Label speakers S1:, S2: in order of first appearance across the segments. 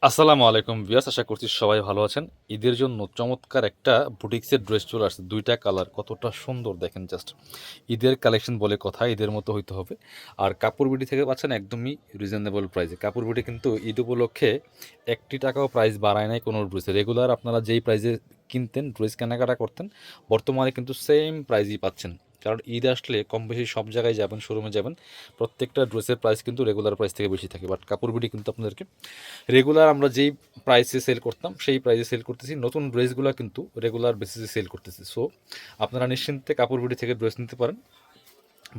S1: আসসালামু আলাইকুম ভিউয়ার্স, আশা করছি সবাই ভালো আছেন। ঈদের জন্য চমৎকার একটা বুটিক্সের ড্রেস চলে আসছে, দুইটা কালার, কতটা সুন্দর দেখেন জাস্ট। ঈদের কালেকশন বলে কথা, ঈদের মতো হইতে হবে। আর কাপড় বিডি থেকে পাচ্ছেন একদমই রিজনেবল প্রাইসে। কাপড় বিডি কিন্তু ঈদ উপলক্ষে 1 টাকাও প্রাইস বাড়ায় নাই কোনো ড্রেসে। রেগুলার আপনারা যেই প্রাইসে কিনতেন, ড্রেস কেনাকাটা করতেন, বর্তমানে কিন্তু সেম প্রাইসই পাচ্ছেন। কারণ ঈদ আসলে কম বেশি সব জায়গায় যাবেন, শোরুমে যাবেন, প্রত্যেকটা ড্রেসের প্রাইস কিন্তু রেগুলার প্রাইস থেকে বেশি থাকে। বাট কাপড় বিডি কিন্তু আপনাদেরকে রেগুলার আমরা যেই প্রাইসে সেল করতাম সেই প্রাইসে সেল করতেছি। নতুন ড্রেসগুলো কিন্তু রেগুলার বেসিসে সেল করতেছি। সো আপনারা নিশ্চিন্তে কাপড় বিডি থেকে ড্রেস নিতে পারেন।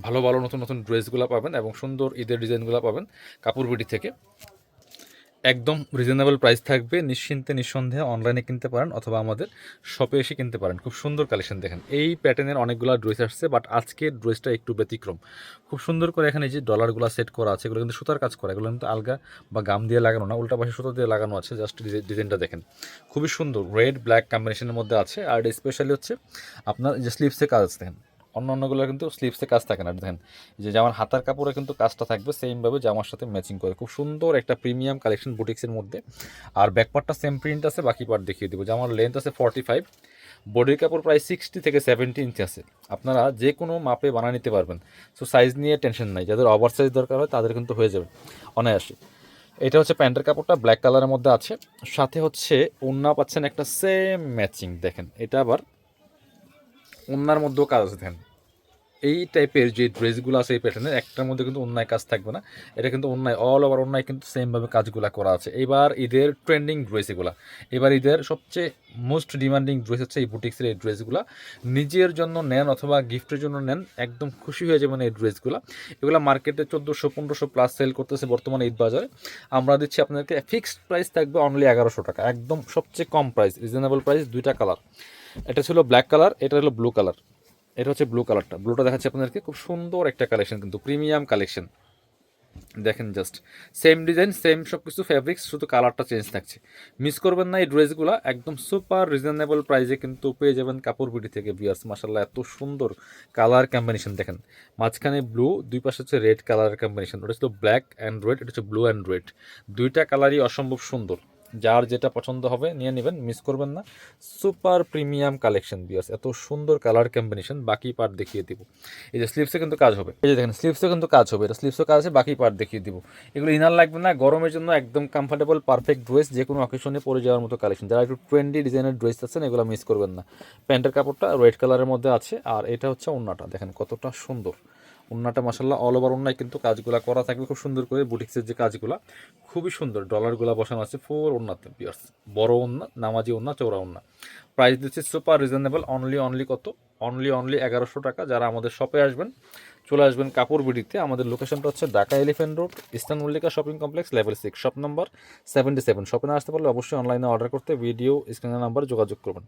S1: ভালো ভালো নতুন নতুন ড্রেসগুলো পাবেন এবং সুন্দর ঈদের ডিজাইনগুলো পাবেন কাপড় বিডি থেকে। একদম রিজনেবল প্রাইস থাকবে, নিশ্চিন্তে নিঃসন্দেহে অনলাইনে কিনতে পারেন অথবা আমাদের শপে এসে কিনতে পারেন। খুব সুন্দর কালেকশন দেখেন, এই প্যাটার্নের অনেকগুলো ড্রেস আসছে, বাট আজকের ড্রেসটা একটু ব্যতিক্রম। খুব সুন্দর করে এখানে যে ডলারগুলো সেট করা আছে, এগুলো কিন্তু সুতার কাজ করা, এগুলো কিন্তু আলগা বা গাম দিয়ে লাগানো না, উল্টা পাশে সুতো দিয়ে লাগানো আছে। জাস্ট ডিজাইনটা দেখেন, খুবই সুন্দর, রেড ব্ল্যাক কম্বিনেশনের মধ্যে আছে। আর স্পেশালি হচ্ছে আপনার যে স্লিভসে কাজ আছে দেখেন, অন্য অন্যগুলো কিন্তু স্লিভসে কাজ থাকে না। দেখেন যে জামার হাতার কাপড়ে কিন্তু কাজটা থাকবে সেমভাবে জামার সাথে ম্যাচিং করে। খুব সুন্দর একটা প্রিমিয়াম কালেকশন বুটিক্সের মধ্যে। আর ব্যাকপার্টটা সেম প্রিন্ট আছে, বাকি পার্ট দেখিয়ে দেবো। জামার লেন্থ আছে 45, বডির কাপড় প্রায় 60 থেকে 70 ইঞ্চি আছে। আপনারা যে কোনো মাপে বানিয়ে নিতে পারবেন। সো সাইজ নিয়ে টেনশন নাই, যাদের ওভার সাইজ দরকার হয় তাদের কিন্তু হয়ে যাবে অনায়াসে। এটা হচ্ছে প্যান্টের কাপড়টা, ব্ল্যাক কালারের মধ্যে আছে। সাথে হচ্ছে ওড়না পাচ্ছেন একটা সেম ম্যাচিং। দেখেন এটা আবার ওড়নার মধ্যেও কাজ আছে। দেখেন এই টাইপের যে ড্রেসগুলো আছে এই প্যাটার্নের, একটার মধ্যে কিন্তু অন্যায় কাজ থাকবে না। এটা কিন্তু অন্যায়, অল ওভার অন্যায় কিন্তু সেমভাবে কাজগুলো করা আছে। এবার ঈদের ট্রেন্ডিং ড্রেস এগুলো, এবার ঈদের সবচেয়ে মোস্ট ডিমান্ডিং ড্রেস হচ্ছে এই বুটিক্সের এই ড্রেসগুলো। নিজের জন্য নেন অথবা গিফটের জন্য নেন, একদম খুশি হয়ে যাবেন এই ড্রেসগুলো। এগুলো মার্কেটে 1400-1500 প্লাস সেল করতেছে বর্তমানে ঈদ বাজারে। আমরা দিচ্ছি আপনাদেরকে ফিক্সড প্রাইস থাকবে অনলি 1100 টাকা, একদম সবচেয়ে কম প্রাইস, রিজনেবল প্রাইস। দুইটা কালার, এটা ছিল ব্ল্যাক কালার, এটা হলো ব্লু কালার। এটা হচ্ছে ব্লু কালারটা, ব্লুটা দেখাচ্ছে আপনাদেরকে। খুব সুন্দর একটা কালেকশন, কিন্তু প্রিমিয়াম কালেকশন। দেখেন জাস্ট সেম ডিজাইন, সেম সব কিছু, ফ্যাব্রিক্স, শুধু কালারটা চেঞ্জ থাকছে। মিস করবেন না এই ড্রেসগুলো, একদম সুপার রিজনেবল প্রাইসে কিন্তু পেয়ে যাবেন কাপড় বিডি থেকে। ভিউয়ার্স মাশাআল্লাহ, এত সুন্দর কালার কম্বিনেশন দেখেন। মাঝখানে ব্লু, দুই পাশে হচ্ছে রেড কালারের কম্বিনেশন। ওটা ছিল ব্ল্যাক অ্যান্ড রেড, এটা হচ্ছে ব্লু অ্যান্ড রেড। দুইটা কালারই অসম্ভব সুন্দর। যার যেটা পছন্দ হবে নিয়ে নেবেন, মিস করবেন না। সুপার প্রিমিয়াম কালেকশন ভিউয়ার্স, এত সুন্দর কালার কম্বিনেশন। বাকি পার্ট দেখিয়ে দিব। এই যে স্লিভসে কিন্তু কাজ হবে, এই যে দেখেন স্লিভসে কিন্তু কাজ হবে, এটা স্লিভসও কাজ আছে। বাকি পার্ট দেখিয়ে দিব। এগুলো ইনার লাগবে না, গরমের জন্য একদম কমফোর্টেবল পারফেক্ট ড্রেস, যে কোনো অকেশনে পরে যাওয়ার মতো কালেকশন। যারা একটু ট্রেন্ডি ডিজাইনের ড্রেস আছেন এগুলো মিস করবেন না। প্যান্টের কাপড়টা রেড কালারের মধ্যে আছে, আর এটা হচ্ছে ওড়নাটা, দেখেন কতটা সুন্দর। ওড়নাটা মাসাল্লাহ অল ওভার ওড়নায় কিন্তু কাজগুলো করা থাকবে খুব সুন্দর করে। বুটিক্সের যে কাজগুলো খুবই সুন্দর, ডলারগুলো বসানো আছে ফোর ওড়নাতে পিয়ার্স। বড় ওড়না, নামাজি ওড়না, চৌড়া ওড়না। প্রাইস দিচ্ছে সুপার রিজনেবল, অনলি কত, অনলি 1100 টাকা। যারা আমাদের শপে আসবেন, চলে আসবেন কাপড় বিডিতে। আমাদের লোকেশনটা হচ্ছে Dhaka elephant road, eastern Mallika shopping complex, level 6, shop number 77। শপে না আসতে পারলে অবশ্যই অনলাইনে অর্ডার করতে ভিডিও স্ক্রিনের নাম্বার যোগাযোগ করবেন।